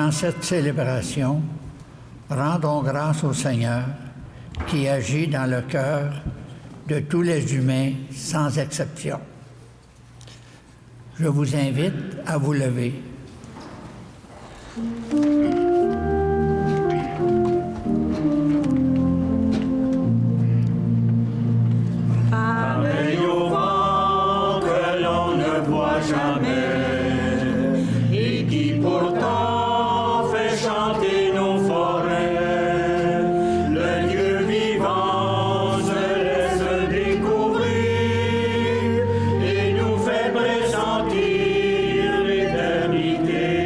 Durant cette célébration, rendons grâce au Seigneur qui agit dans le cœur de tous les humains sans exception. Je vous invite à vous lever. Pareil au vent que l'on ne voit jamais et qui pourtant fait chanter nos forêts, le Dieu vivant se laisse découvrir et nous fait pressentir l'éternité.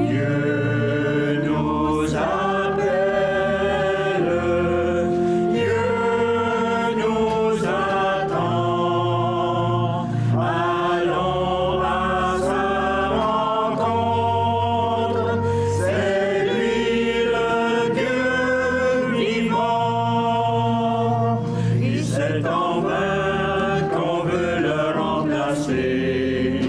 Dieu nous appelle, Dieu nous attend. Allons à sa rencontre, c'est lui le Dieu vivant. Et c'est en vain qu'on veut le remplacer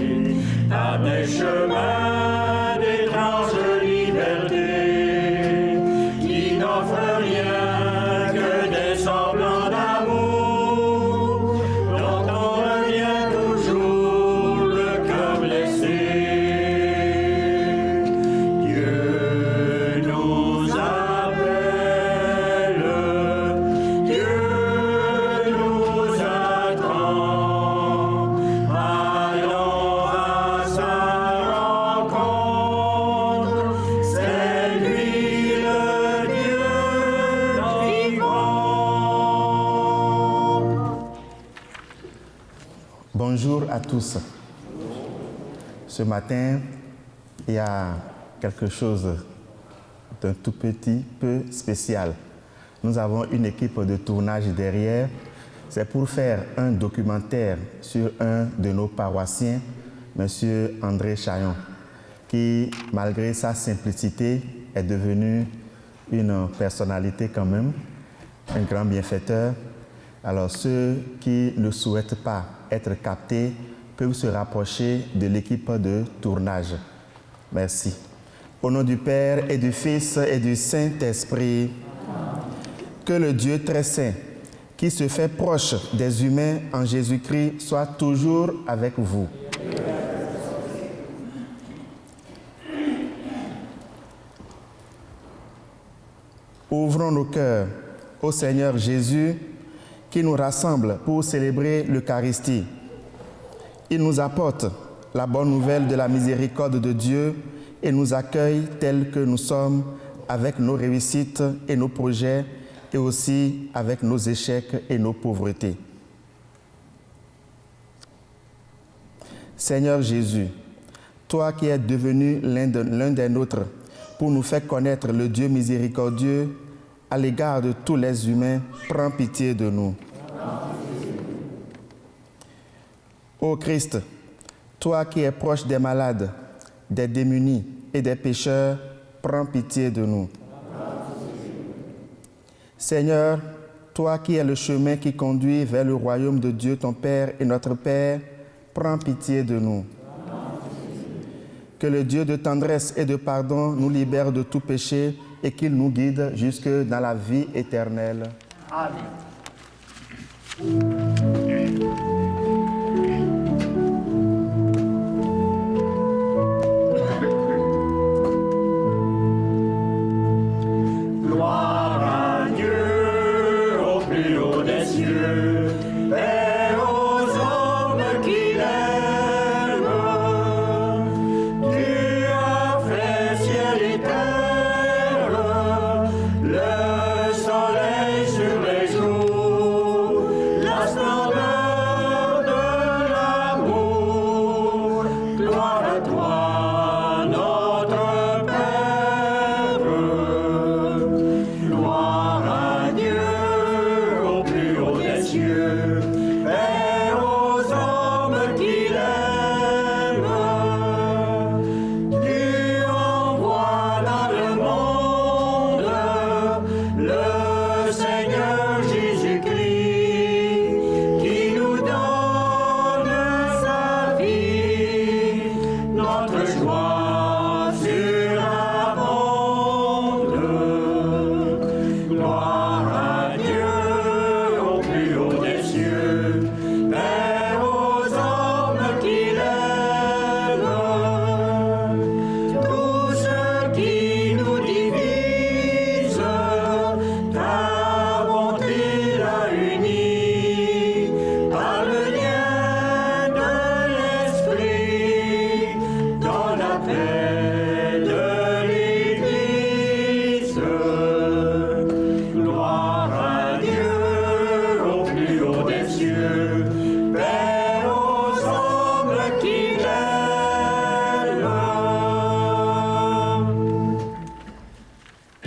par des chemins d'étrange liberté qui n'offrent rien que des semblants d'amour dont on revient toujours le cœur blessé. Dieu nous appelle, Dieu nous attend. Allons à sa rencontre, c'est lui le Dieu vivant. Bonjour à tous. Ce matin, il y a quelque chose d'un tout petit peu spécial. Nous avons une équipe de tournage derrière. C'est pour faire un documentaire sur un de nos paroissiens, M. André Chaillon, qui, malgré sa simplicité, est devenu une personnalité quand même, un grand bienfaiteur. Alors ceux qui ne souhaitent pas être captés peuvent se rapprocher de l'équipe de tournage. Merci. Au nom du Père et du Fils et du Saint-Esprit, que le Dieu très saint, qui se fait proche des humains en Jésus-Christ, soit toujours avec vous. Ouvrons nos cœurs au Seigneur Jésus, qui nous rassemble pour célébrer l'Eucharistie. Il nous apporte la bonne nouvelle de la miséricorde de Dieu et nous accueille tels que nous sommes, avec nos réussites et nos projets, et aussi avec nos échecs et nos pauvretés. Seigneur Jésus, toi qui es devenu l'un des nôtres pour nous faire connaître le Dieu miséricordieux à l'égard de tous les humains, prends pitié de nous. Ô Christ, toi qui es proche des malades, des démunis et des pécheurs, prends pitié de nous. Seigneur, toi qui es le chemin qui conduit vers le royaume de Dieu, ton Père et notre Père, prends pitié de nous. Que le Dieu de tendresse et de pardon nous libère de tout péché et qu'il nous guide jusque dans la vie éternelle. Amen. Gloire à Dieu au plus haut des cieux, paix aux hommes qui l'aiment. Tu as fait ciel et terre, le soleil sur les jours, la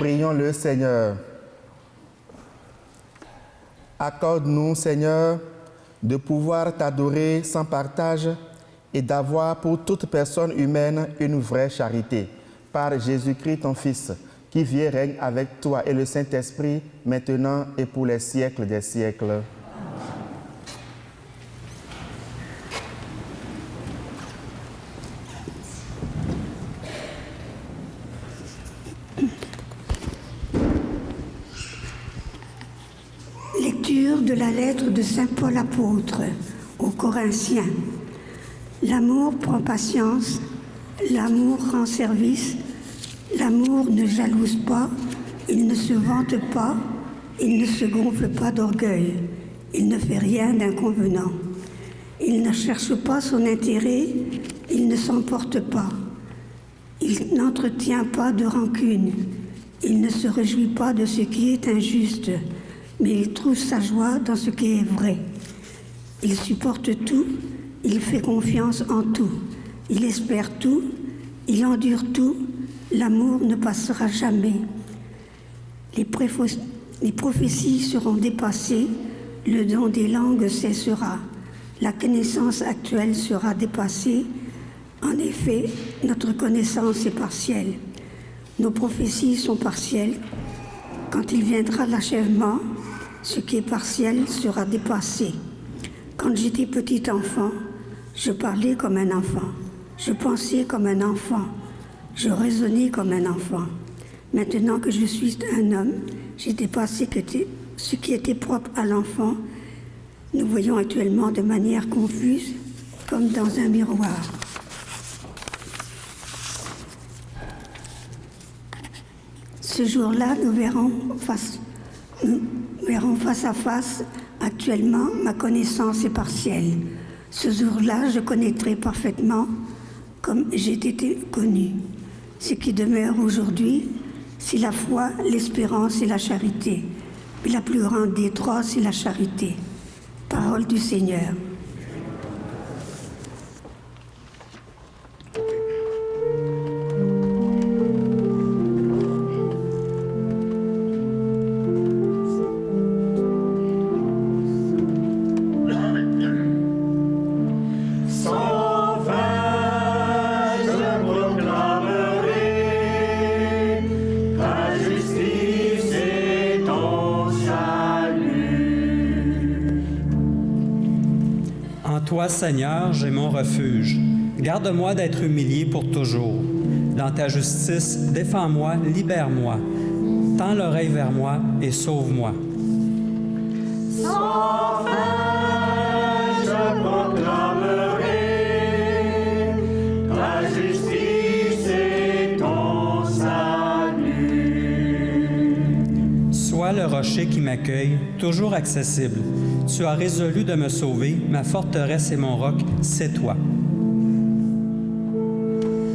Prions le Seigneur. Accorde-nous, Seigneur, de pouvoir t'adorer sans partage et d'avoir pour toute personne humaine une vraie charité. Par Jésus-Christ, ton Fils, qui vit et règne avec toi et le Saint-Esprit, maintenant et pour les siècles des siècles. Lecture de la lettre de saint Paul apôtre aux Corinthiens. L'amour prend patience, l'amour rend service, l'amour ne jalouse pas, il ne se vante pas, il ne se gonfle pas d'orgueil, il ne fait rien d'inconvenant. Il ne cherche pas son intérêt, il ne s'emporte pas. Il n'entretient pas de rancune, il ne se réjouit pas de ce qui est injuste, mais il trouve sa joie dans ce qui est vrai. Il supporte tout, il fait confiance en tout, il espère tout, il endure tout, l'amour ne passera jamais. Les prophéties seront dépassées, le don des langues cessera, la connaissance actuelle sera dépassée. En effet, notre connaissance est partielle. Nos prophéties sont partielles. Quand il viendra l'achèvement, ce qui est partiel sera dépassé. Quand j'étais petit enfant, je parlais comme un enfant, je pensais comme un enfant, je raisonnais comme un enfant. Maintenant que je suis un homme, j'ai dépassé ce qui était propre à l'enfant. Nous voyons actuellement de manière confuse, comme dans un miroir. Ce jour-là, nous verrons face à face. Actuellement, ma connaissance est partielle. Ce jour-là, je connaîtrai parfaitement comme j'ai été connu. Ce qui demeure aujourd'hui, c'est la foi, l'espérance et la charité. Mais la plus grande des trois, c'est la charité. Parole du Seigneur. Toi, Seigneur, j'ai mon refuge. Garde-moi d'être humilié pour toujours. Dans ta justice, défends-moi, libère-moi. Tends l'oreille vers moi et sauve-moi. Sans fin, je proclamerai ta justice et ton salut. Sois le rocher qui m'accueille, toujours accessible. Tu as résolu de me sauver, ma forteresse et mon roc, c'est toi.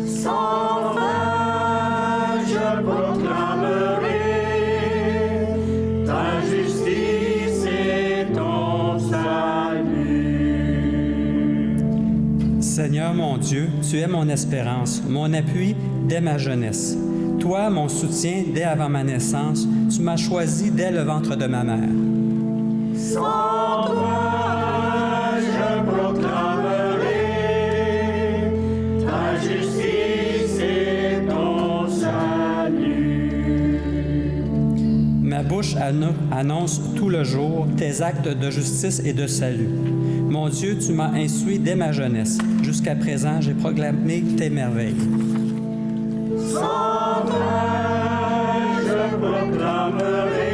Sans fin, je proclamerai ta justice et ton salut. Seigneur mon Dieu, tu es mon espérance, mon appui dès ma jeunesse. Toi, mon soutien dès avant ma naissance, tu m'as choisi dès le ventre de ma mère. Sans toi, je proclamerai ta justice et ton salut. Ma bouche annonce tout le jour tes actes de justice et de salut. Mon Dieu, tu m'as instruit dès ma jeunesse. Jusqu'à présent, j'ai proclamé tes merveilles. Sans toi, je proclamerai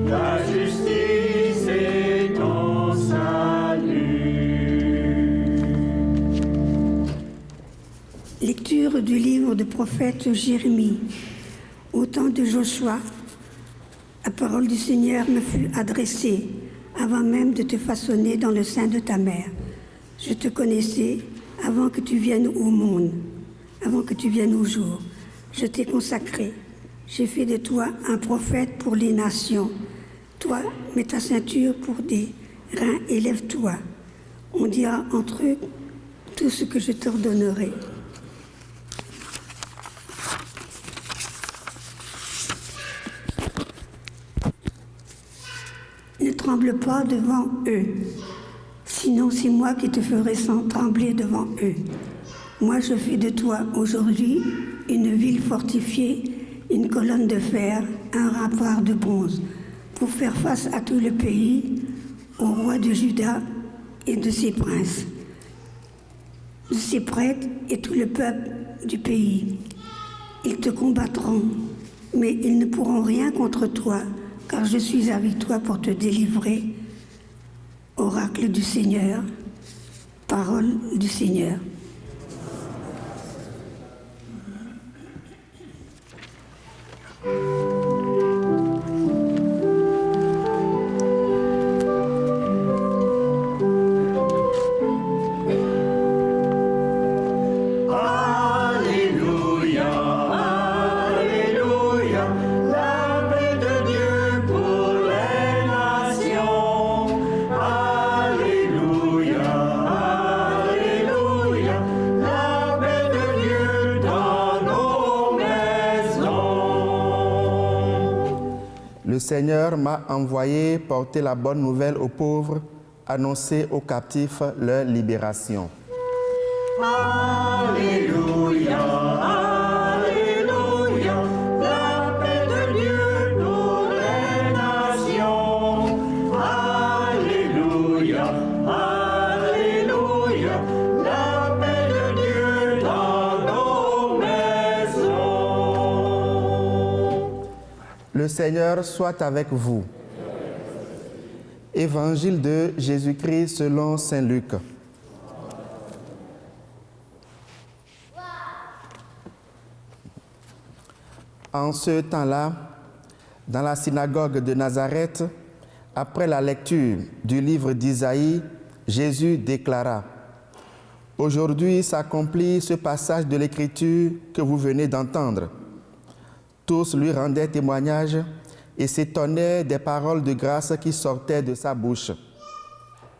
ta justice et ton salut. Lecture du livre du prophète Jérémie. Au temps de Joshua, la parole du Seigneur me fut adressée avant même de te façonner dans le sein de ta mère. Je te connaissais avant que tu viennes au monde, avant que tu viennes au jour. Je t'ai consacré. J'ai fait de toi un prophète pour les nations. Toi, mets ta ceinture pour des reins et lève-toi. On dira entre eux tout ce que je t'ordonnerai. tremble pas devant eux. Sinon, c'est moi qui te ferai trembler devant eux. Moi, je fais de toi aujourd'hui une ville fortifiée, une colonne de fer, un rempart de bronze, pour faire face à tout le pays, au roi de Juda et de ses princes, de ses prêtres et tout le peuple du pays. Ils te combattront, mais ils ne pourront rien contre toi, car je suis avec toi pour te délivrer. Oracle du Seigneur, parole du Seigneur. Le Seigneur m'a envoyé porter la bonne nouvelle aux pauvres, annoncer aux captifs leur libération. Alléluia, Alléluia, la paix de Dieu pour les nations. Alléluia, Alléluia, la paix de Dieu dans nos maisons. Le Seigneur soit avec vous. Évangile de Jésus-Christ selon saint Luc. En ce temps-là, dans la synagogue de Nazareth, après la lecture du livre d'Isaïe, Jésus déclara: « Aujourd'hui s'accomplit ce passage de l'Écriture que vous venez d'entendre. » Tous lui rendaient témoignage et s'étonnaient des paroles de grâce qui sortaient de sa bouche.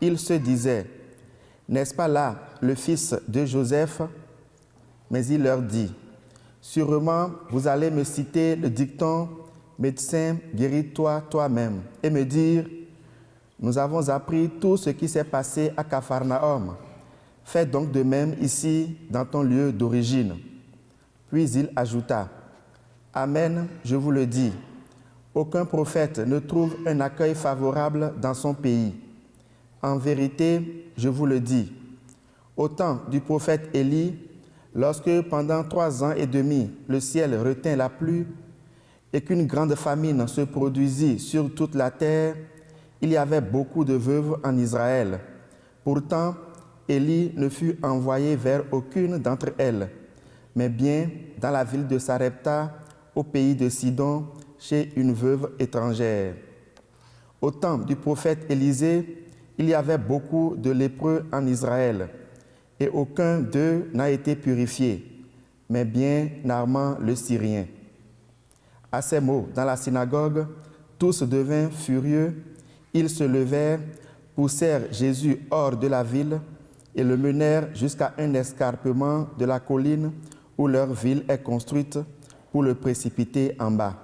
Ils se disaient: « N'est-ce pas là le fils de Joseph ?» Mais il leur dit: « Sûrement, vous allez me citer le dicton « Médecin, guéris-toi toi-même » et me dire: « Nous avons appris tout ce qui s'est passé à Capharnaüm. Fais donc de même ici, dans ton lieu d'origine. » Puis il ajouta: « Amen, je vous le dis, aucun prophète ne trouve un accueil favorable dans son pays. En vérité, je vous le dis, au temps du prophète Élie, lorsque pendant 3 ans et demi le ciel retint la pluie et qu'une grande famine se produisit sur toute la terre, il y avait beaucoup de veuves en Israël. Pourtant, Élie ne fut envoyé vers aucune d'entre elles, mais bien dans la ville de Sarepta, au pays de Sidon, chez une veuve étrangère. Au temps du prophète Élisée, il y avait beaucoup de lépreux en Israël, et aucun d'eux n'a été purifié, mais bien Naaman le Syrien. » À ces mots, dans la synagogue, tous devinrent furieux. Ils se levèrent, poussèrent Jésus hors de la ville et le menèrent jusqu'à un escarpement de la colline où leur ville est construite, pour le précipiter en bas.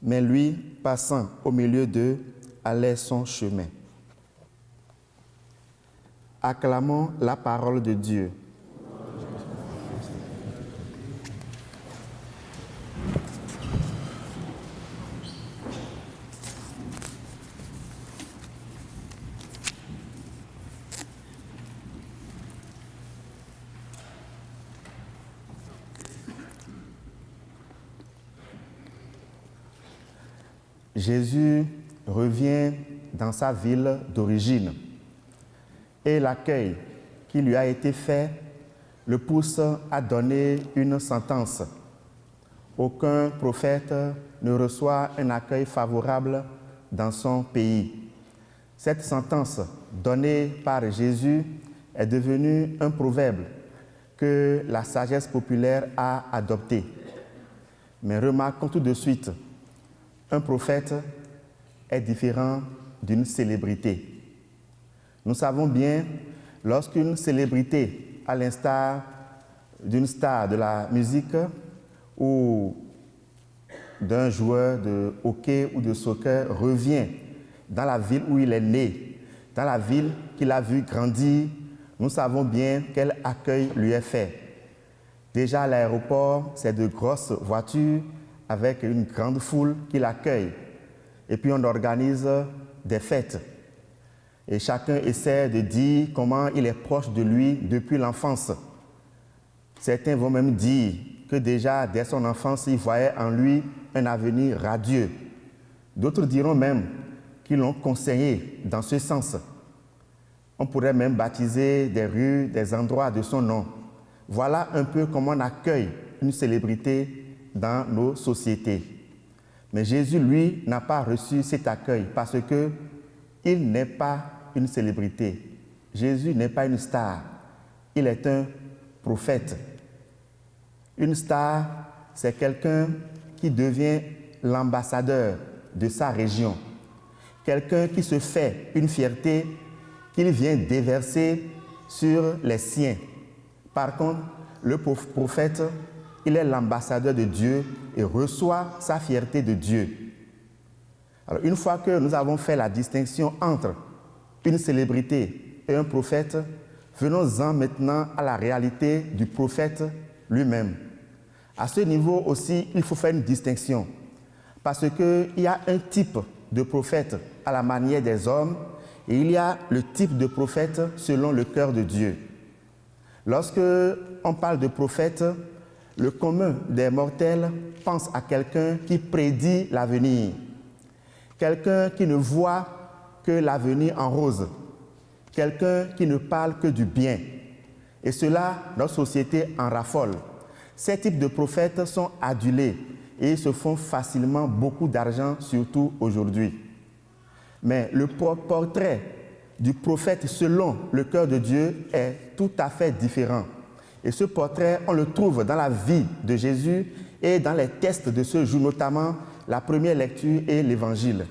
Mais lui, passant au milieu d'eux, allait son chemin. Acclamons la parole de Dieu. Jésus revient dans sa ville d'origine et l'accueil qui lui a été fait le pousse à donner une sentence. Aucun prophète ne reçoit un accueil favorable dans son pays. Cette sentence donnée par Jésus est devenue un proverbe que la sagesse populaire a adopté. Mais remarquons tout de suite, un prophète est différent d'une célébrité. Nous savons bien, lorsqu'une célébrité, à l'instar d'une star de la musique ou d'un joueur de hockey ou de soccer, revient dans la ville où il est né, dans la ville qu'il a vu grandir, nous savons bien quel accueil lui est fait. Déjà à l'aéroport, c'est de grosses voitures avec une grande foule qui l'accueille. Et puis on organise des fêtes. Et chacun essaie de dire comment il est proche de lui depuis l'enfance. Certains vont même dire que déjà, dès son enfance, il voyait en lui un avenir radieux. D'autres diront même qu'ils l'ont conseillé dans ce sens. On pourrait même baptiser des rues, des endroits de son nom. Voilà un peu comment on accueille une célébrité dans nos sociétés. Mais Jésus, lui, n'a pas reçu cet accueil parce qu'il n'est pas une célébrité. Jésus n'est pas une star. Il est un prophète. Une star, c'est quelqu'un qui devient l'ambassadeur de sa région. Quelqu'un qui se fait une fierté qu'il vient déverser sur les siens. Par contre, le prophète, il est l'ambassadeur de Dieu et reçoit sa fierté de Dieu. Alors, une fois que nous avons fait la distinction entre une célébrité et un prophète, venons-en maintenant à la réalité du prophète lui-même. À ce niveau aussi, il faut faire une distinction. Parce qu'il y a un type de prophète à la manière des hommes et il y a le type de prophète selon le cœur de Dieu. Lorsque on parle de prophète, le commun des mortels pense à quelqu'un qui prédit l'avenir. Quelqu'un qui ne voit que l'avenir en rose. Quelqu'un qui ne parle que du bien. Et cela, notre société en raffole. Ces types de prophètes sont adulés et se font facilement beaucoup d'argent, surtout aujourd'hui. Mais le portrait du prophète selon le cœur de Dieu est tout à fait différent. Et ce portrait, on le trouve dans la vie de Jésus et dans les textes de ce jour, notamment la première lecture et l'évangile.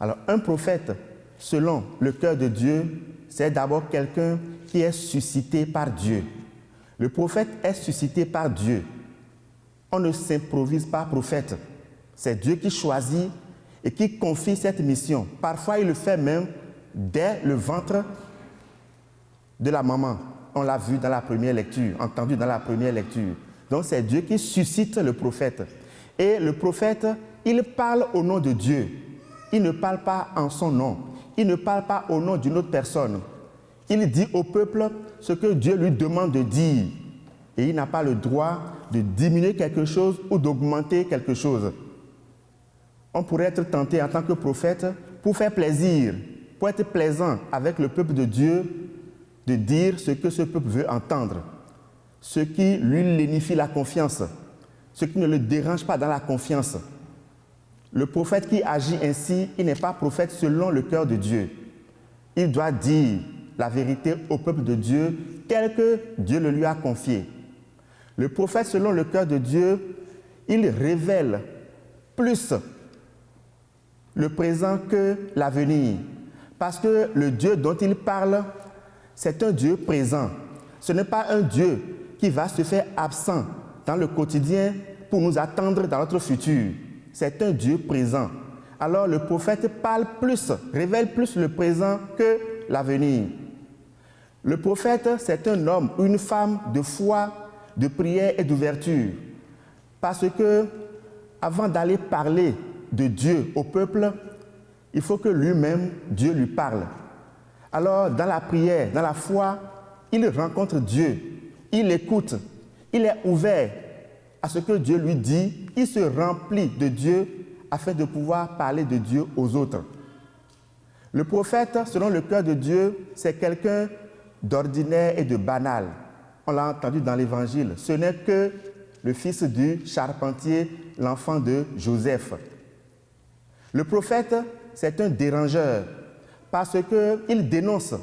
Alors, un prophète selon le cœur de Dieu, c'est d'abord quelqu'un qui est suscité par Dieu. Le prophète est suscité par Dieu. On ne s'improvise pas prophète. C'est Dieu qui choisit et qui confie cette mission. Parfois, il le fait même dès le ventre de la maman. On l'a vu dans la première lecture, entendu dans la première lecture. Donc, c'est Dieu qui suscite le prophète. Et le prophète, il parle au nom de Dieu. Il ne parle pas en son nom. Il ne parle pas au nom d'une autre personne. Il dit au peuple ce que Dieu lui demande de dire. Et il n'a pas le droit de diminuer quelque chose ou d'augmenter quelque chose. On pourrait être tenté en tant que prophète pour faire plaisir, pour être plaisant avec le peuple de Dieu, de dire ce que ce peuple veut entendre, ce qui lui lénifie la confiance, ce qui ne le dérange pas dans la confiance. Le prophète qui agit ainsi, il n'est pas prophète selon le cœur de Dieu. Il doit dire la vérité au peuple de Dieu tel que Dieu le lui a confié. Le prophète selon le cœur de Dieu, il révèle plus le présent que l'avenir. Parce que le Dieu dont il parle, c'est un Dieu présent. Ce n'est pas un Dieu qui va se faire absent dans le quotidien pour nous attendre dans notre futur. C'est un Dieu présent. Alors le prophète parle plus, révèle plus le présent que l'avenir. Le prophète, c'est un homme ou une femme de foi, de prière et d'ouverture. Parce que, avant d'aller parler de Dieu au peuple, il faut que lui-même, Dieu lui parle. Alors, dans la prière, dans la foi, il rencontre Dieu, il écoute, il est ouvert à ce que Dieu lui dit, il se remplit de Dieu afin de pouvoir parler de Dieu aux autres. Le prophète, selon le cœur de Dieu, c'est quelqu'un d'ordinaire et de banal. On l'a entendu dans l'Évangile. Ce n'est que le fils du charpentier, l'enfant de Joseph. Le prophète, c'est un dérangeur parce qu'il dénonce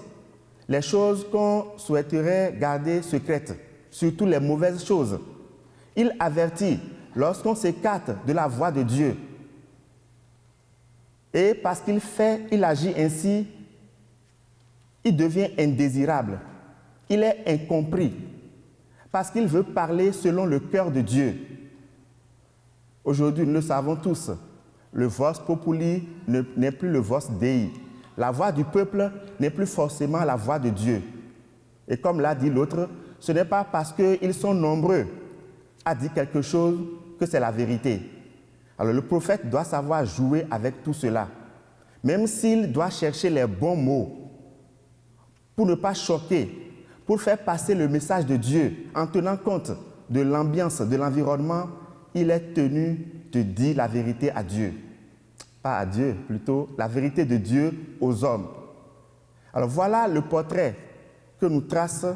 les choses qu'on souhaiterait garder secrètes, surtout les mauvaises choses. Il avertit lorsqu'on s'écarte de la voie de Dieu. Et parce qu'il agit ainsi, il devient indésirable. Il est incompris parce qu'il veut parler selon le cœur de Dieu. Aujourd'hui, nous le savons tous, Le vox populi n'est plus le vox Dei. La voix du peuple n'est plus forcément la voix de Dieu. Et comme l'a dit l'autre, ce n'est pas parce qu'ils sont nombreux à dire quelque chose que c'est la vérité. Alors le prophète doit savoir jouer avec tout cela, même s'il doit chercher les bons mots pour ne pas choquer, pour faire passer le message de Dieu en tenant compte de l'ambiance, de l'environnement. Il est tenu de dire la vérité à Dieu. Pas à Dieu, plutôt la vérité de Dieu aux hommes. Alors voilà le portrait que nous tracent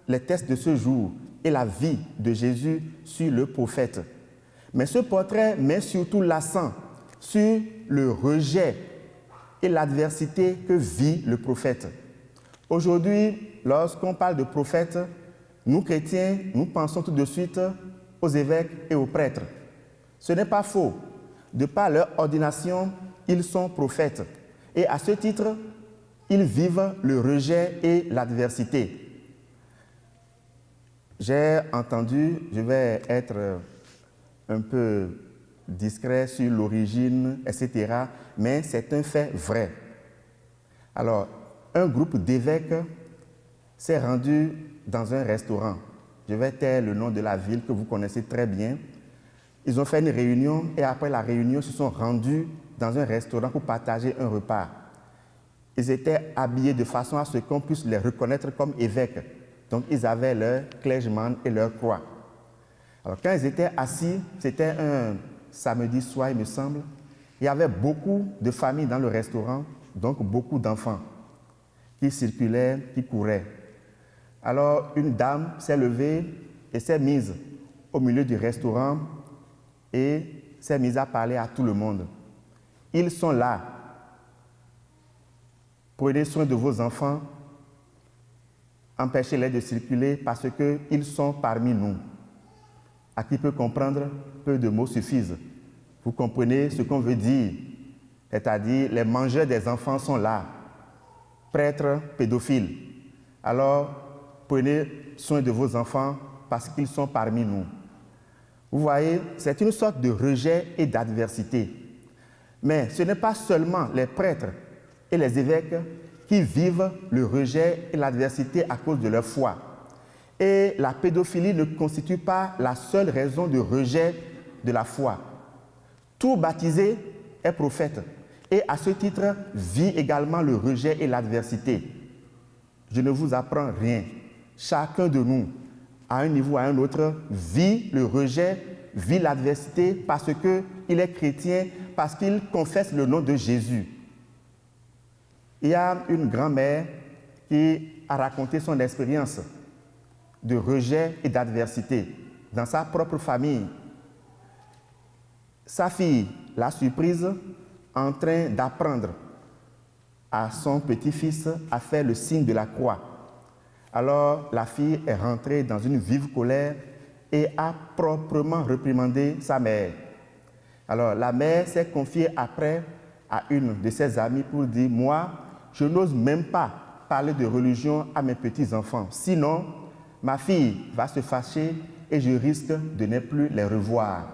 les textes de ce jour et la vie de Jésus sur le prophète. Mais ce portrait met surtout l'accent sur le rejet et l'adversité que vit le prophète. Aujourd'hui, lorsqu'on parle de prophète, nous chrétiens, nous pensons tout de suite aux évêques et aux prêtres. Ce n'est pas faux. De par leur ordination, ils sont prophètes. Et à ce titre, ils vivent le rejet et l'adversité. J'ai entendu, je vais être un peu discret sur l'origine, etc., mais c'est un fait vrai. Alors, un groupe d'évêques s'est rendu dans un restaurant. Je vais taire le nom de la ville que vous connaissez très bien. Ils ont fait une réunion et après la réunion, ils se sont rendus dans un restaurant pour partager un repas. Ils étaient habillés de façon à ce qu'on puisse les reconnaître comme évêques. Donc, ils avaient leur clergyman et leur croix. Alors, quand ils étaient assis, c'était un samedi soir, il me semble, il y avait beaucoup de familles dans le restaurant, donc beaucoup d'enfants qui circulaient, qui couraient. Alors, une dame s'est levée et s'est mise au milieu du restaurant et s'est mise à parler à tout le monde. Ils sont là. Prenez soin de vos enfants. Empêchez-les de circuler parce qu'ils sont parmi nous. À qui peut comprendre, peu de mots suffisent. Vous comprenez ce qu'on veut dire, c'est-à-dire les mangeurs des enfants sont là, prêtres pédophiles. Alors, prenez soin de vos enfants parce qu'ils sont parmi nous. Vous voyez, c'est une sorte de rejet et d'adversité. Mais ce n'est pas seulement les prêtres et les évêques qui vivent le rejet et l'adversité à cause de leur foi. Et la pédophilie ne constitue pas la seule raison de rejet de la foi. Tout baptisé est prophète et à ce titre vit également le rejet et l'adversité. Je ne vous apprends rien. Chacun de nous, à un niveau ou à un autre, vit le rejet, vit l'adversité parce qu'il est chrétien, parce qu'il confesse le nom de Jésus. Il y a une grand-mère qui a raconté son expérience de rejet et d'adversité dans sa propre famille. Sa fille l'a surprise en train d'apprendre à son petit-fils à faire le signe de la croix. Alors la fille est rentrée dans une vive colère et a proprement réprimandé sa mère. Alors la mère s'est confiée après à une de ses amies pour dire « Moi, je n'ose même pas parler de religion à mes petits-enfants. Sinon, ma fille va se fâcher et je risque de ne plus les revoir. »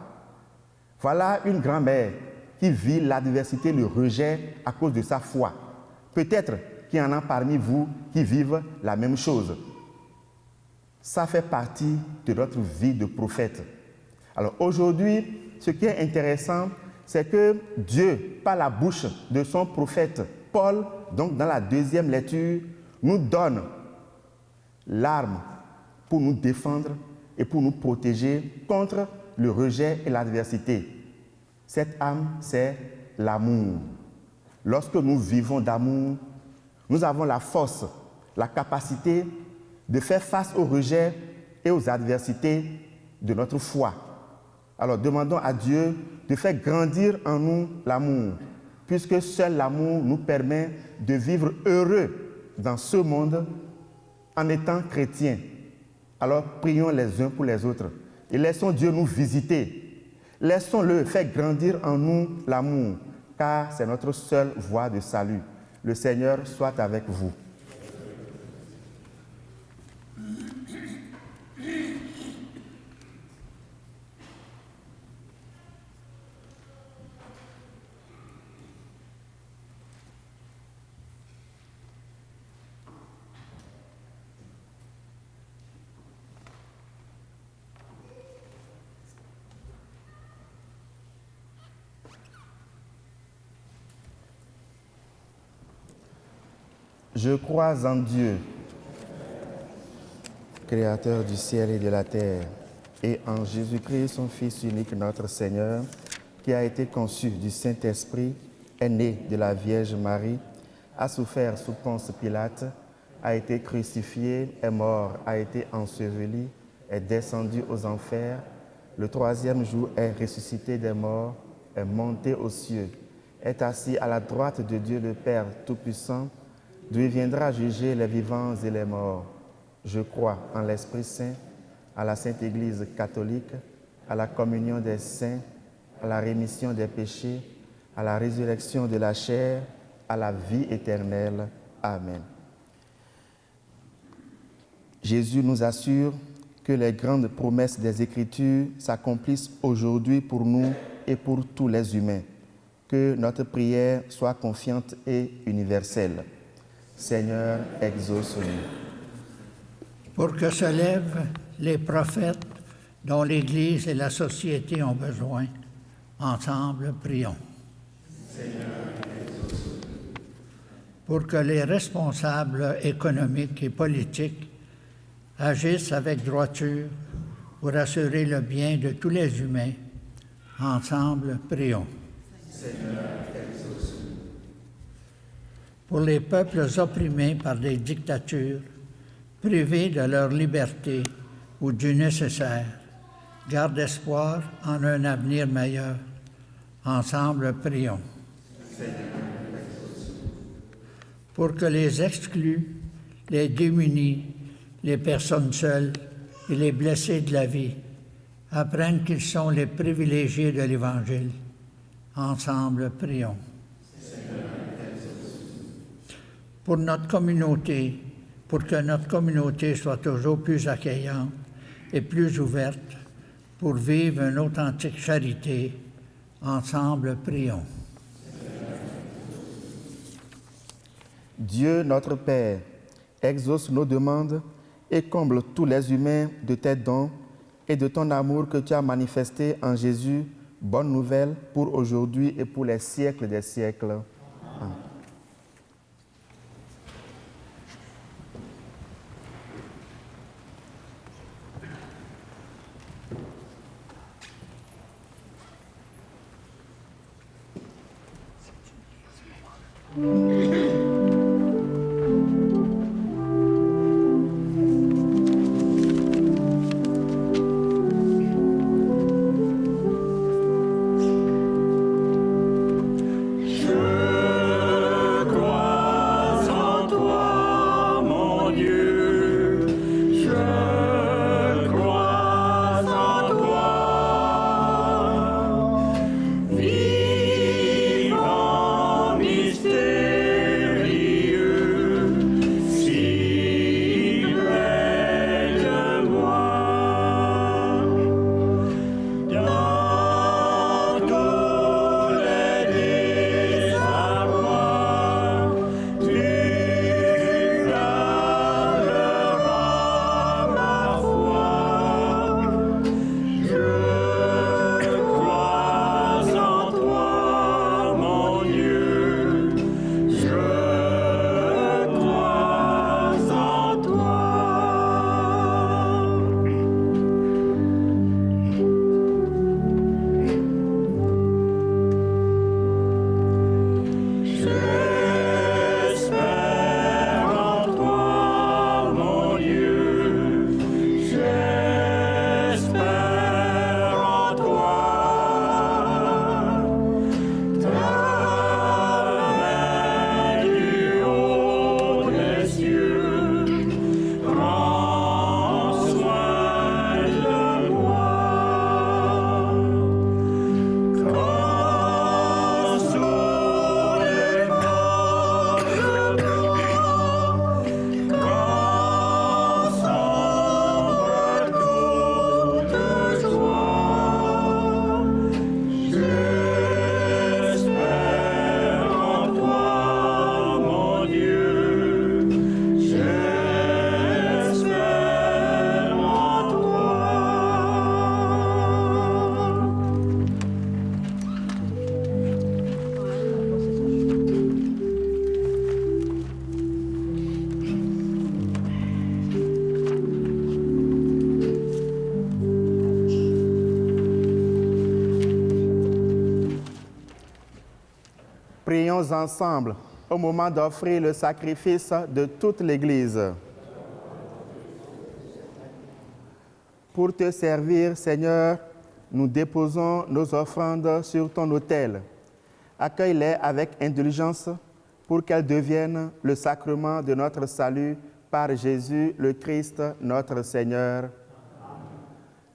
Voilà une grand-mère qui vit l'adversité, le rejet à cause de sa foi. Peut-être qu'il y en a parmi vous qui vivent la même chose. Ça fait partie de notre vie de prophète. Alors aujourd'hui, ce qui est intéressant, c'est que Dieu, par la bouche de son prophète Paul, donc dans la deuxième lecture, nous donne l'arme pour nous défendre et pour nous protéger contre le rejet et l'adversité. Cette arme, c'est l'amour. Lorsque nous vivons d'amour, nous avons la force, la capacité de faire face au rejet et aux adversités de notre foi. Alors demandons à Dieu de faire grandir en nous l'amour, puisque seul l'amour nous permet de vivre heureux dans ce monde en étant chrétiens. Alors prions les uns pour les autres et laissons Dieu nous visiter. Laissons-le faire grandir en nous l'amour, car c'est notre seule voie de salut. Le Seigneur soit avec vous. Je crois en Dieu, Créateur du ciel et de la terre, et en Jésus-Christ, son Fils unique, notre Seigneur, qui a été conçu du Saint-Esprit, est né de la Vierge Marie, a souffert sous Ponce Pilate, a été crucifié, est mort, a été enseveli, est descendu aux enfers, le troisième jour est ressuscité des morts, est monté aux cieux, est assis à la droite de Dieu le Père Tout-Puissant, d'où il viendra juger les vivants et les morts. Je crois en l'Esprit Saint, à la Sainte Église catholique, à la communion des saints, à la rémission des péchés, à la résurrection de la chair, à la vie éternelle. Amen. Jésus nous assure que les grandes promesses des Écritures s'accomplissent aujourd'hui pour nous et pour tous les humains. Que notre prière soit confiante et universelle. Seigneur, exauce-nous. Pour que se lèvent les prophètes dont l'Église et la société ont besoin, ensemble, prions. Seigneur, exauce-nous. Pour que les responsables économiques et politiques agissent avec droiture pour assurer le bien de tous les humains, ensemble, prions. Seigneur, exauce-nous. Pour les peuples opprimés par des dictatures, privés de leur liberté ou du nécessaire, garde espoir en un avenir meilleur. Ensemble, prions. Seigneur, exauce-nous. Pour que les exclus, les démunis, les personnes seules et les blessés de la vie apprennent qu'ils sont les privilégiés de l'Évangile. Ensemble, prions. Seigneur, exauce-nous. Pour notre communauté, pour que notre communauté soit toujours plus accueillante et plus ouverte pour vivre une authentique charité. Ensemble, prions. Dieu, notre Père, exauce nos demandes et comble tous les humains de tes dons et de ton amour que tu as manifesté en Jésus, bonne nouvelle pour aujourd'hui et pour les siècles des siècles. Amen. Vivant mystère. Prions ensemble au moment d'offrir le sacrifice de toute l'Église. Pour te servir, Seigneur, nous déposons nos offrandes sur ton autel. Accueille-les avec indulgence pour qu'elles deviennent le sacrement de notre salut par Jésus le Christ, notre Seigneur.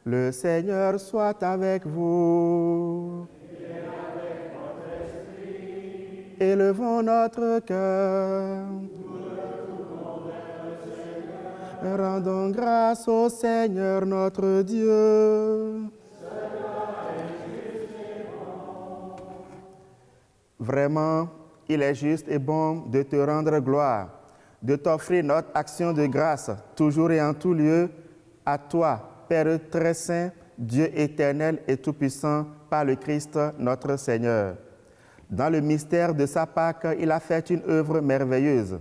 Le Seigneur soit avec vous. Élevons notre cœur. Rendons grâce au Seigneur notre Dieu. Vraiment, il est juste et bon de te rendre gloire, de t'offrir notre action de grâce, toujours et en tout lieu, à toi, Père très saint, Dieu éternel et tout-puissant, par le Christ notre Seigneur. Dans le mystère de sa Pâque, il a fait une œuvre merveilleuse,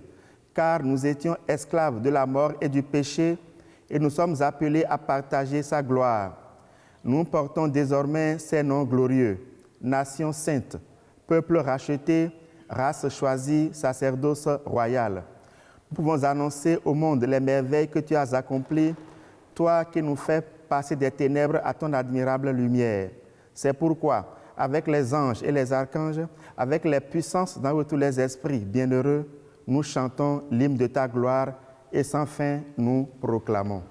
car nous étions esclaves de la mort et du péché, et nous sommes appelés à partager sa gloire. Nous portons désormais ses noms glorieux, nation sainte, peuple racheté, race choisie, sacerdoce royal. Nous pouvons annoncer au monde les merveilles que tu as accomplies, toi qui nous fais passer des ténèbres à ton admirable lumière. C'est pourquoi, avec les anges et les archanges, avec les puissances dans tous les esprits bienheureux, nous chantons l'hymne de ta gloire et sans fin nous proclamons.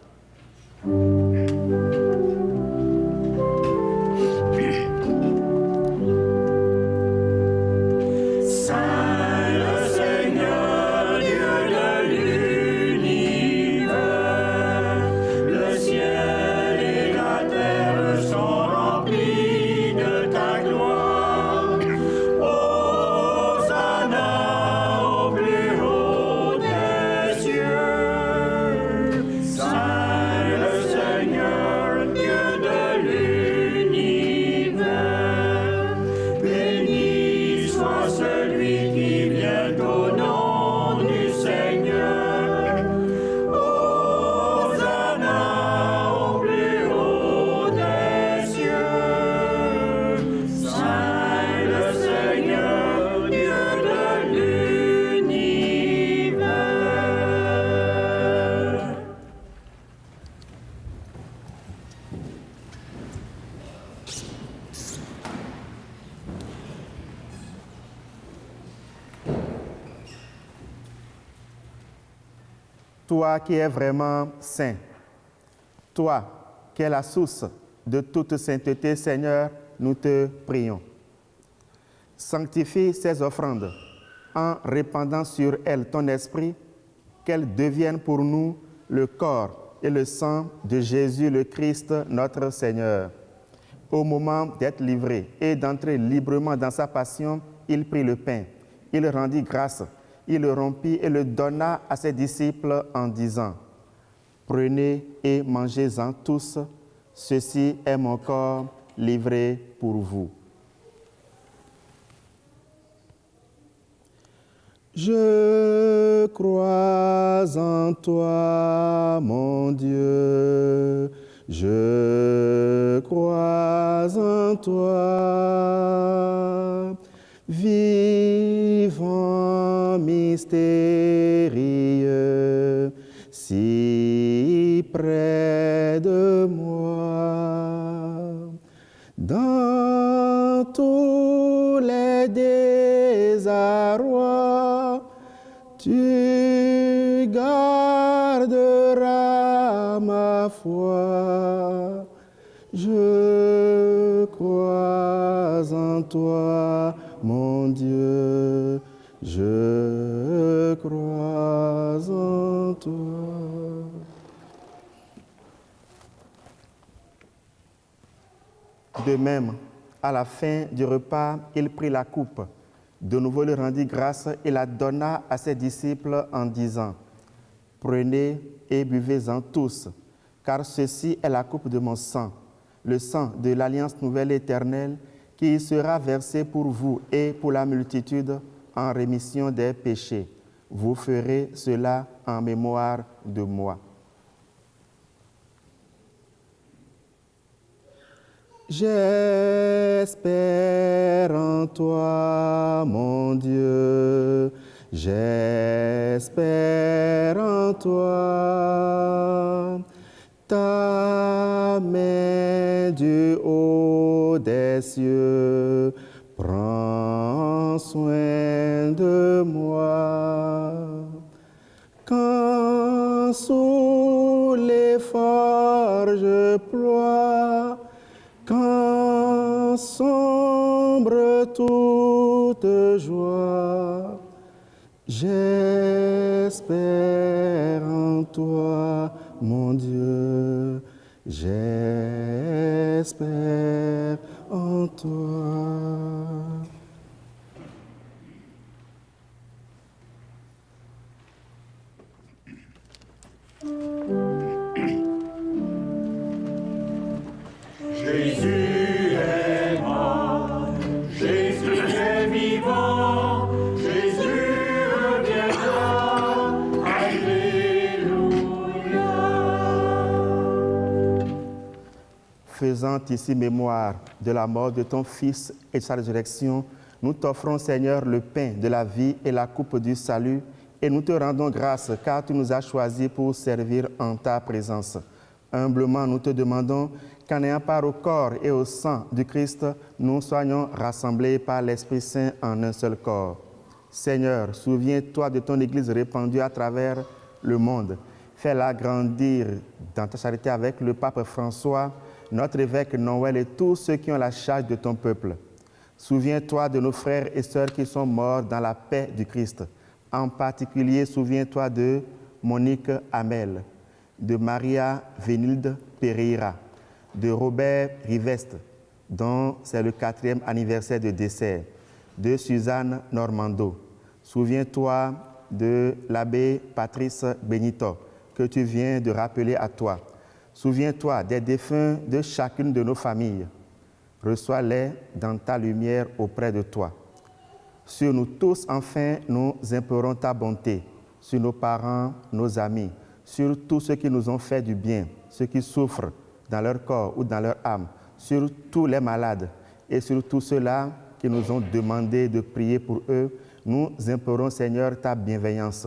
Toi qui es vraiment saint, toi qui es la source de toute sainteté, Seigneur, nous te prions. Sanctifie ces offrandes en répandant sur elles ton esprit, qu'elles deviennent pour nous le corps et le sang de Jésus le Christ, notre Seigneur. Au moment d'être livré et d'entrer librement dans sa passion, il prit le pain, il rendit grâce, il le rompit et le donna à ses disciples en disant : « Prenez et mangez-en tous, ceci est mon corps livré pour vous. » Je crois en toi, mon Dieu, je crois en toi, vivant mystérieux, si près de moi, dans tous les désarrois, tu garderas ma foi. Je crois en toi, mon Dieu, je crois en toi. De même, à la fin du repas, il prit la coupe. De nouveau, il rendit grâce et la donna à ses disciples en disant : « Prenez et buvez-en tous, car ceci est la coupe de mon sang, le sang de l'alliance nouvelle éternelle, qui sera versé pour vous et pour la multitude en rémission des péchés. Vous ferez cela en mémoire de moi. » J'espère en toi, mon Dieu. J'espère en toi. Ta main du haut des cieux prend soin de moi. Quand sous les forges ploie, quand sombre toute joie, j'espère en toi, mon Dieu, j'espère en toi. Jésus est mort, Jésus est vivant, Jésus reviendra, Alléluia. Faisant ici mémoire de la mort de ton Fils et de sa résurrection, nous t'offrons, Seigneur, le pain de la vie et la coupe du salut, et nous te rendons grâce car tu nous as choisis pour servir en ta présence. Humblement, nous te demandons qu'en ayant part au corps et au sang du Christ, nous soyons rassemblés par l'Esprit Saint en un seul corps. Seigneur, souviens-toi de ton Église répandue à travers le monde. Fais-la grandir dans ta charité avec le pape François, notre évêque Noël et tous ceux qui ont la charge de ton peuple. Souviens-toi de nos frères et sœurs qui sont morts dans la paix du Christ. En particulier, souviens-toi de Monique Hamel, de Maria Vénilde Pereira, de Robert Riveste, dont c'est le 4e anniversaire de décès, de Suzanne Normando. Souviens-toi de l'abbé Patrice Benito, que tu viens de rappeler à toi. Souviens-toi des défunts de chacune de nos familles. Reçois-les dans ta lumière auprès de toi. Sur nous tous, enfin, nous implorons ta bonté, sur nos parents, nos amis, sur tous ceux qui nous ont fait du bien, ceux qui souffrent dans leur corps ou dans leur âme, sur tous les malades et sur tous ceux-là qui nous ont demandé de prier pour eux. Nous implorons, Seigneur, ta bienveillance.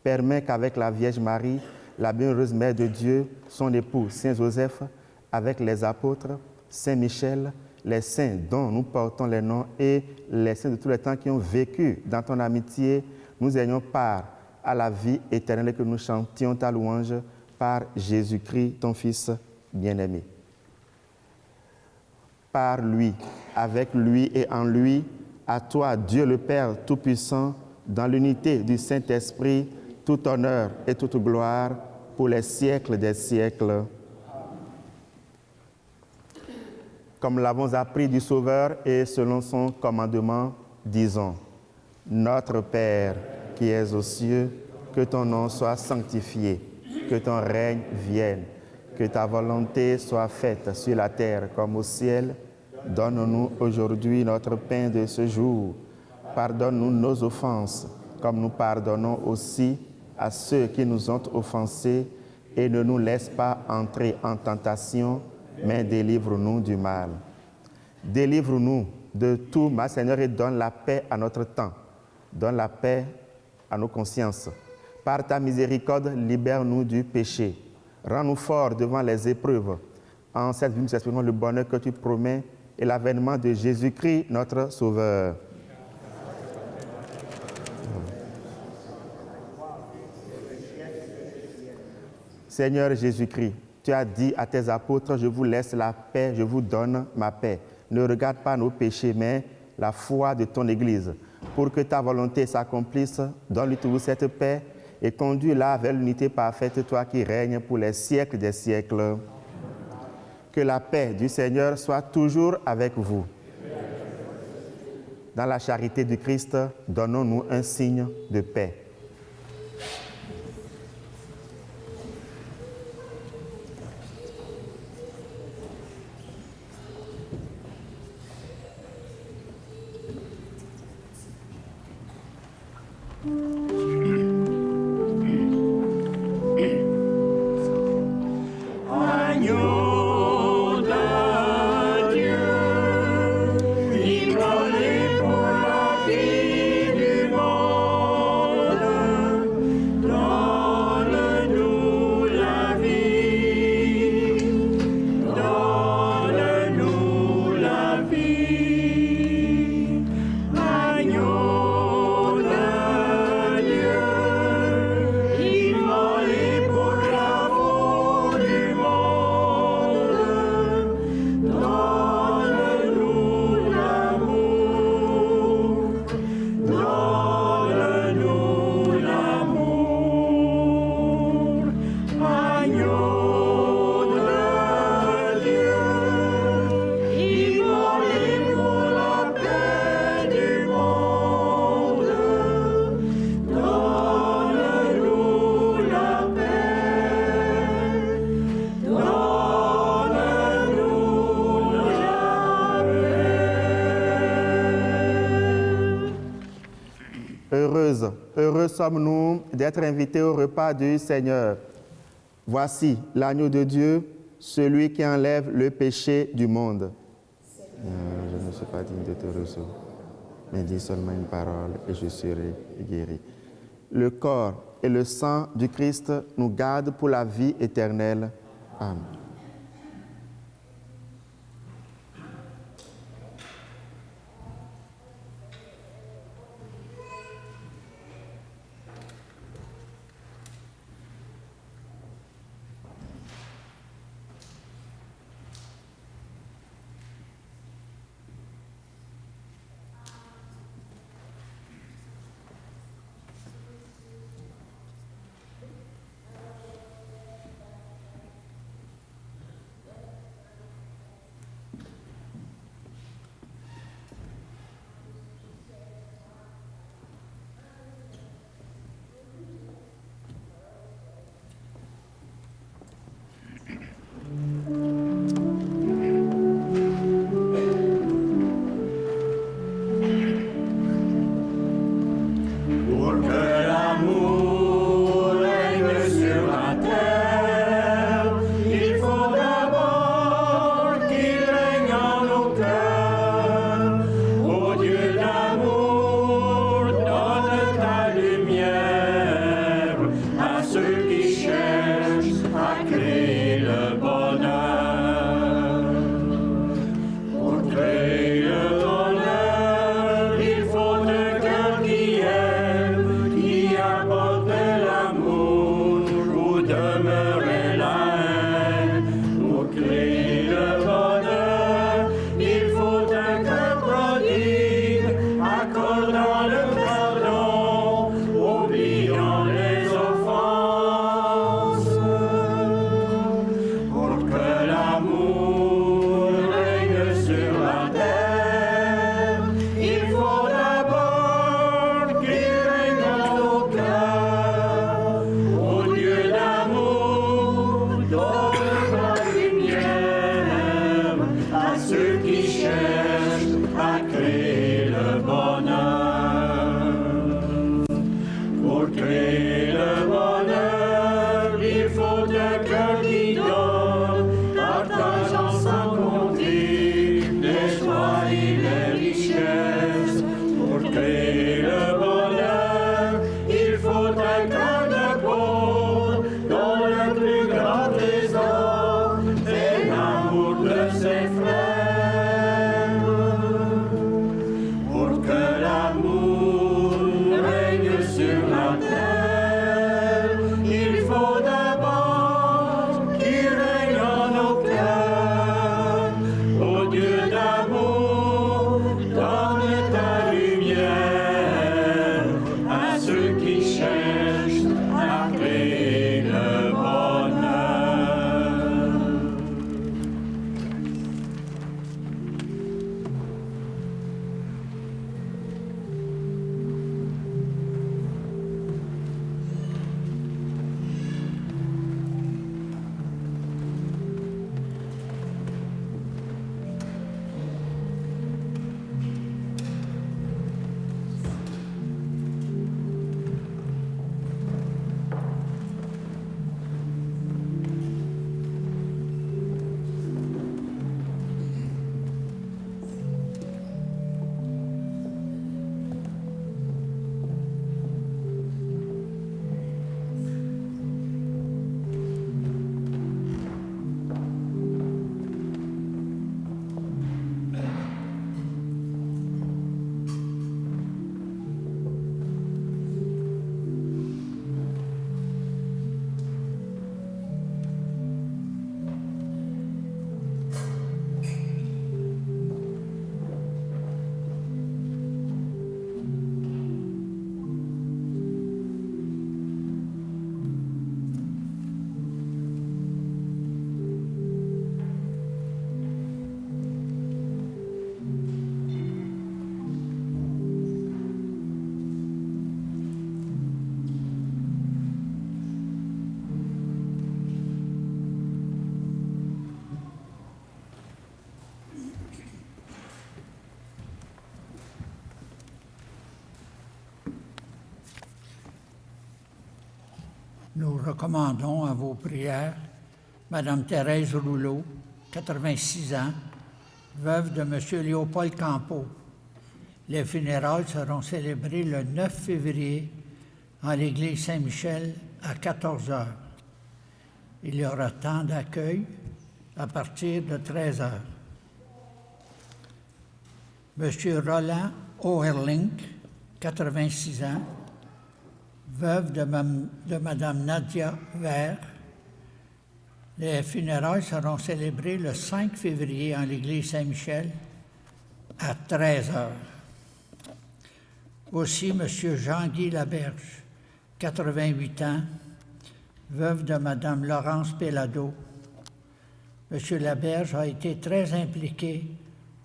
Permets qu'avec la Vierge Marie, la bienheureuse Mère de Dieu, son époux, Saint Joseph, avec les apôtres, Saint Michel, les saints dont nous portons les noms et les saints de tous les temps qui ont vécu dans ton amitié, nous ayons part à la vie éternelle et que nous chantions ta louange par Jésus-Christ, ton Fils bien-aimé. Par lui, avec lui et en lui, à toi, Dieu le Père Tout-Puissant, dans l'unité du Saint-Esprit, tout honneur et toute gloire pour les siècles des siècles. Comme l'avons appris du Sauveur et selon son commandement, disons: Notre Père qui es aux cieux, que ton nom soit sanctifié, que ton règne vienne, que ta volonté soit faite sur la terre comme au ciel. Donne-nous aujourd'hui notre pain de ce jour. Pardonne-nous nos offenses, comme nous pardonnons aussi à ceux qui nous ont offensés, et ne nous laisse pas entrer en tentation, mais délivre-nous du mal. Délivre-nous de tout mal, Seigneur, et donne la paix à notre temps. Donne la paix à nos consciences. Par ta miséricorde, libère-nous du péché. Rends-nous forts devant les épreuves. En cette vie, nous espérons le bonheur que tu promets et l'avènement de Jésus-Christ, notre Sauveur. Seigneur Jésus-Christ, tu as dit à tes apôtres: je vous laisse la paix, je vous donne ma paix. Ne regarde pas nos péchés, mais la foi de ton Église. Pour que ta volonté s'accomplisse, donne-lui toujours cette paix et conduis-la vers l'unité parfaite, toi qui règnes pour les siècles des siècles. Que la paix du Seigneur soit toujours avec vous. Dans la charité du Christ, donnons-nous un signe de paix. Agneau de Dieu, Heureux sommes-nous d'être invités au repas du Seigneur. Voici l'agneau de Dieu, celui qui enlève le péché du monde. Je ne suis pas digne de te recevoir, mais dis seulement une parole et je serai guéri. Le corps et le sang du Christ nous gardent pour la vie éternelle. Amen. Ceux qui cherchent à créer le bonheur. nous recommandons à vos prières Madame Thérèse Rouleau, 86 ans, veuve de M. Léopold Campeau. Les funérailles seront célébrées le 9 février en l'église Saint-Michel à 14 heures. Il y aura temps d'accueil à partir de 13 heures. M. Roland Oerling, 86 ans, veuve de Mme Nadia Vert. Les funérailles seront célébrées le 5 février en l'église Saint-Michel à 13 heures. Aussi, M. Jean-Guy Laberge, 88 ans, veuve de Mme Laurence Pellado. M. Laberge a été très impliqué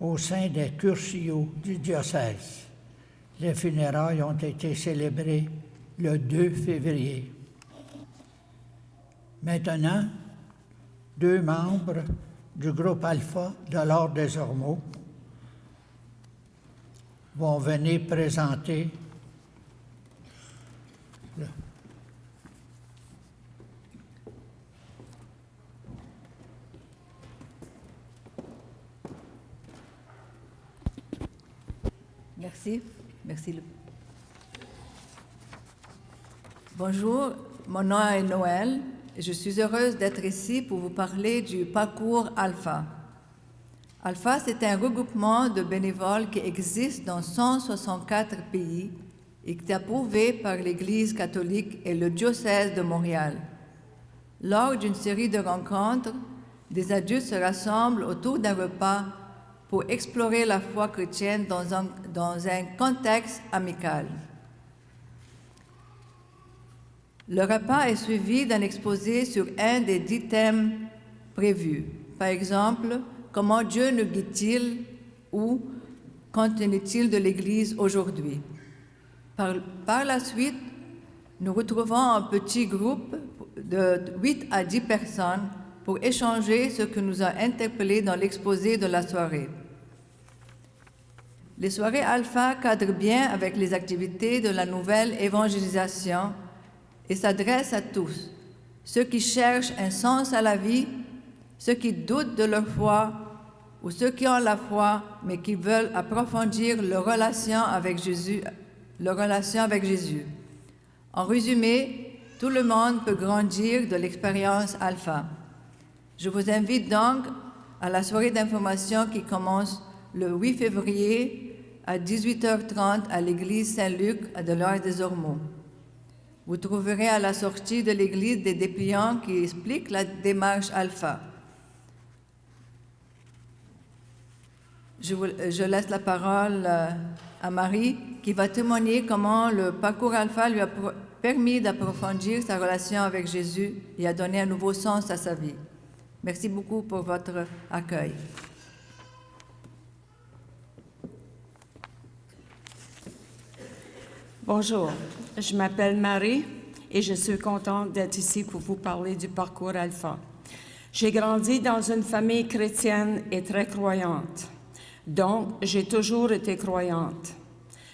au sein des cursios du diocèse. Les funérailles ont été célébrées le 2 février. Maintenant, 2 membres du groupe Alpha de l'Ordre des Ormeaux vont venir présenter Merci. Bonjour, mon nom est Noël et je suis heureuse d'être ici pour vous parler du parcours Alpha. Alpha, c'est un regroupement de bénévoles qui existe dans 164 pays et qui est approuvé par l'Église catholique et le diocèse de Montréal. Lors d'une série de rencontres, des adultes se rassemblent autour d'un repas pour explorer la foi chrétienne dans un contexte amical. Le repas est suivi d'un exposé sur un des 10 thèmes prévus. Par exemple, comment Dieu nous guide-t-il ou qu'en est-il de l'Église aujourd'hui? Par la suite, nous retrouvons un petit groupe de 8 à 10 personnes pour échanger ce que nous a interpellés dans l'exposé de la soirée. Les soirées Alpha cadrent bien avec les activités de la nouvelle évangélisation et s'adressent à tous, ceux qui cherchent un sens à la vie, ceux qui doutent de leur foi ou ceux qui ont la foi mais qui veulent approfondir leur relation avec Jésus. En résumé, tout le monde peut grandir de l'expérience Alpha. Je vous invite donc à la soirée d'information qui commence le 8 février à 18h30 à l'église Saint-Luc de l'Ordre des Ormeaux. Vous trouverez à la sortie de l'église des dépliants qui expliquent la démarche Alpha. Je laisse la parole à Marie qui va témoigner comment le parcours Alpha lui a permis d'approfondir sa relation avec Jésus et a donné un nouveau sens à sa vie. Merci beaucoup pour votre accueil. Bonjour, je m'appelle Marie et je suis contente d'être ici pour vous parler du parcours Alpha. J'ai grandi dans une famille chrétienne et très croyante, donc j'ai toujours été croyante.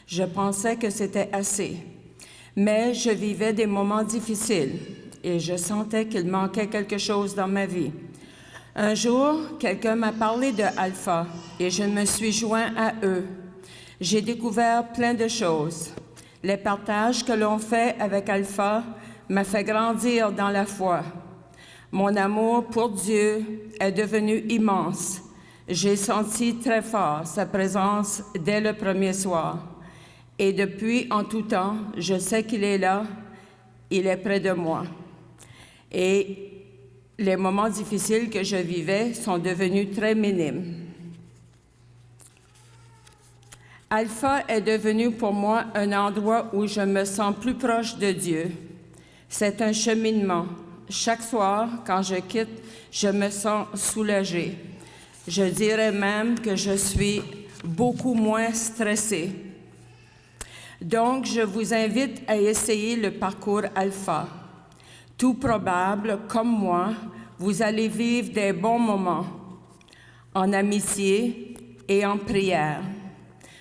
Je pensais que c'était assez, mais je vivais des moments difficiles et je sentais qu'il manquait quelque chose dans ma vie. Un jour, quelqu'un m'a parlé de Alpha et je me suis joint à eux. J'ai découvert plein de choses. Les partages que l'on fait avec Alpha m'a fait grandir dans la foi. Mon amour pour Dieu est devenu immense. J'ai senti très fort sa présence dès le premier soir. Et depuis, en tout temps, je sais qu'il est là, il est près de moi. Et les moments difficiles que je vivais sont devenus très minimes. Alpha est devenu pour moi un endroit où je me sens plus proche de Dieu. C'est un cheminement. Chaque soir, quand je quitte, je me sens soulagée. Je dirais même que je suis beaucoup moins stressée. Donc, je vous invite à essayer le parcours Alpha. Tout probable, comme moi, vous allez vivre des bons moments, en amitié et en prière.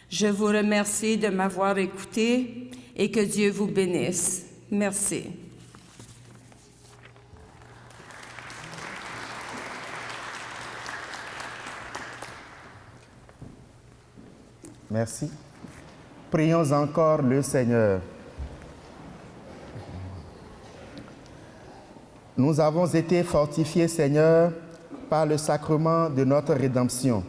Je vous remercie de m'avoir écouté et que Dieu vous bénisse. Merci. Merci. Prions encore le Seigneur. Nous avons été fortifiés, Seigneur, par le sacrement de notre rédemption.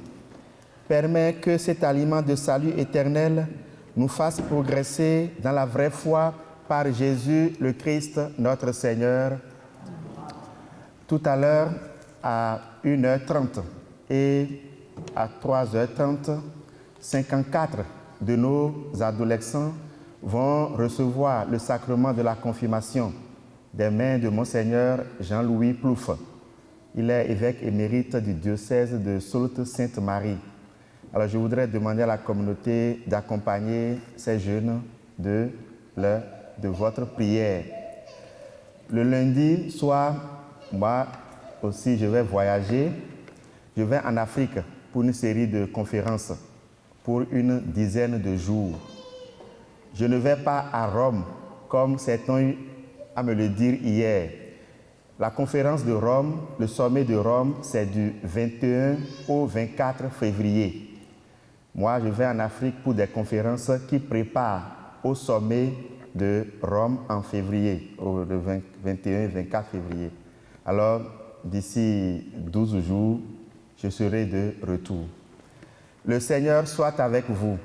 Permets que cet aliment de salut éternel nous fasse progresser dans la vraie foi par Jésus le Christ, notre Seigneur. Tout à l'heure, à 1h30 et à 3h30, 54 de nos adolescents vont recevoir le sacrement de la confirmation des mains de Monseigneur Jean-Louis Plouffe. Il est évêque émérite du diocèse de Sault-Sainte-Marie. Alors je voudrais demander à la communauté d'accompagner ces jeunes de votre prière. Le lundi soir, moi aussi je vais voyager. Je vais en Afrique pour une série de conférences pour une dizaine de jours. Je ne vais pas à Rome comme certains ont eu à me le dire hier. La conférence de Rome, le sommet de Rome, c'est du 21 au 24 février. Moi, je vais en Afrique pour des conférences qui préparent au sommet de Rome en février, le 21 et 24 février. Alors, d'ici 12 jours, je serai de retour. Le Seigneur soit avec vous.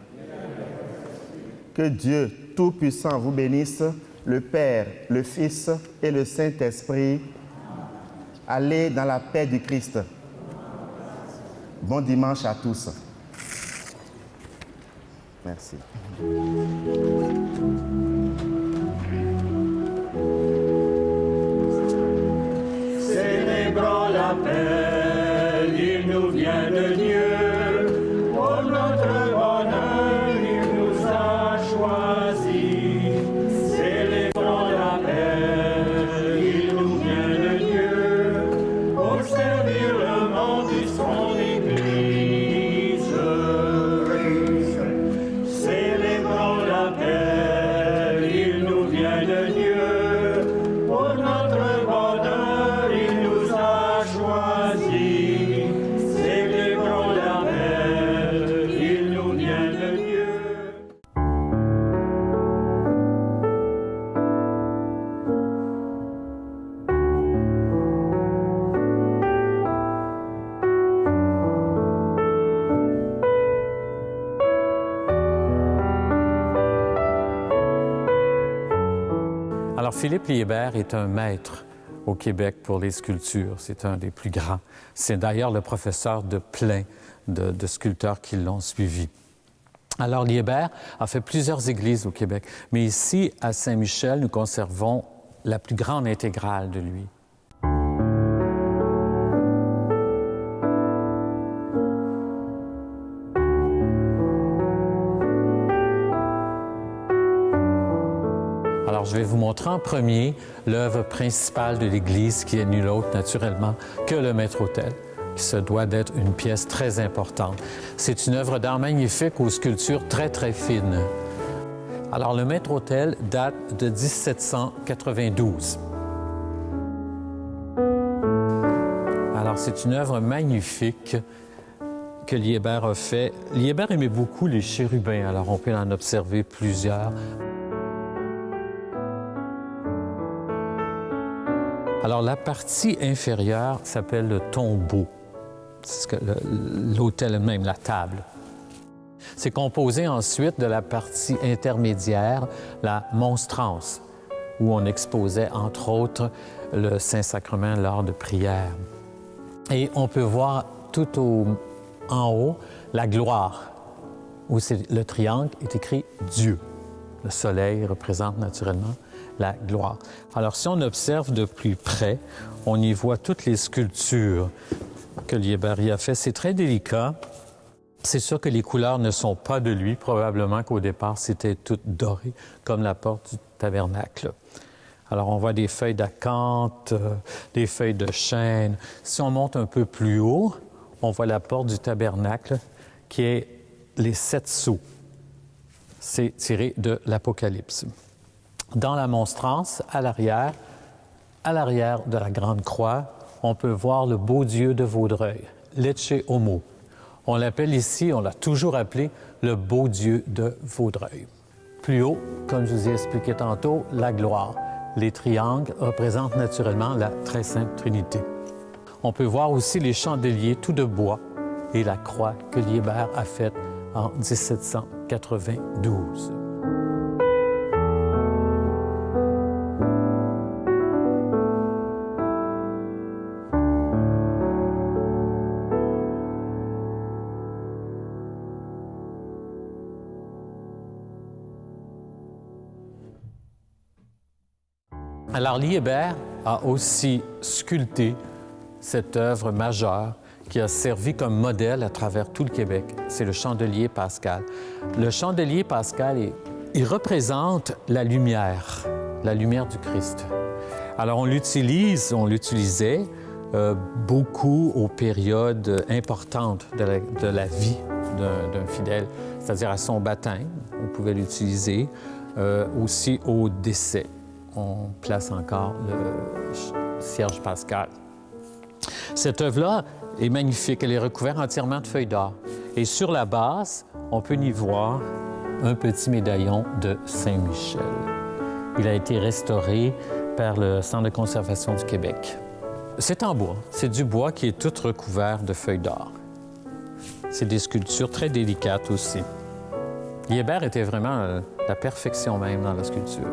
Que Dieu Tout-Puissant vous bénisse, le Père, le Fils et le Saint-Esprit. Allez dans la paix du Christ. Bon dimanche à tous. Merci. Célébrons la paix, il nous vient de Dieu. Pour notre bonheur, il nous a choisis. Célébrons la paix, il nous vient de Dieu. Pour servir le monde et son Église. Célébrons la paix, il nous vient de Dieu. Pour notre bonheur, il nous a choisis. Célébrons la paix, il nous vient de Dieu. Alors, Philippe Liébert est un maître au Québec pour les sculptures. C'est un des plus grands. C'est d'ailleurs le professeur de plein de sculpteurs qui l'ont suivi. Alors, Liébert a fait plusieurs églises au Québec, mais ici, à Saint-Michel, nous conservons la plus grande intégrale de lui. Alors, je vais vous montrer en premier l'œuvre principale de l'Église, qui est nulle autre, naturellement, que le maître-autel. Ce doit d'être une pièce très importante. C'est une œuvre d'art magnifique aux sculptures très, très fines. Alors, le maître-autel date de 1792. Alors, c'est une œuvre magnifique que Liébert a fait. Liébert aimait beaucoup les chérubins, alors on peut en observer plusieurs. Alors, la partie inférieure s'appelle le tombeau. C'est l'autel même, la table. C'est composé ensuite de la partie intermédiaire, la monstrance, où on exposait, entre autres, le Saint-Sacrement lors de prières. Et on peut voir tout en haut la gloire, où le triangle est écrit Dieu. Le soleil représente naturellement la gloire. Alors, si on observe de plus près, on y voit toutes les sculptures que Liébert y a fait. C'est très délicat. C'est sûr que les couleurs ne sont pas de lui. Probablement qu'au départ, c'était toutes dorées, comme la porte du tabernacle. Alors, on voit des feuilles d'acanthe, des feuilles de chêne. Si on monte un peu plus haut, on voit la porte du tabernacle, qui est les 7 sceaux. C'est tiré de l'Apocalypse. Dans la monstrance, à l'arrière de la grande croix, on peut voir le beau Dieu de Vaudreuil, l'Ecce Homo. On l'appelle ici, on l'a toujours appelé le beau Dieu de Vaudreuil. Plus haut, comme je vous ai expliqué tantôt, la gloire. Les triangles représentent naturellement la très sainte Trinité. On peut voir aussi les chandeliers tout de bois et la croix que Liébert a faite en 1792. Alors, Liébert a aussi sculpté cette œuvre majeure qui a servi comme modèle à travers tout le Québec. C'est le chandelier pascal. Le chandelier pascal, il représente la lumière du Christ. Alors, on l'utilisait beaucoup aux périodes importantes de la vie d'un fidèle, c'est-à-dire à son baptême, on pouvait l'utiliser, aussi au décès. On place encore le cierge pascal. Cette œuvre-là est magnifique. Elle est recouverte entièrement de feuilles d'or. Et sur la base, on peut y voir un petit médaillon de Saint-Michel. Il a été restauré par le Centre de conservation du Québec. C'est en bois. C'est du bois qui est tout recouvert de feuilles d'or. C'est des sculptures très délicates aussi. Liébert était vraiment la perfection même dans la sculpture.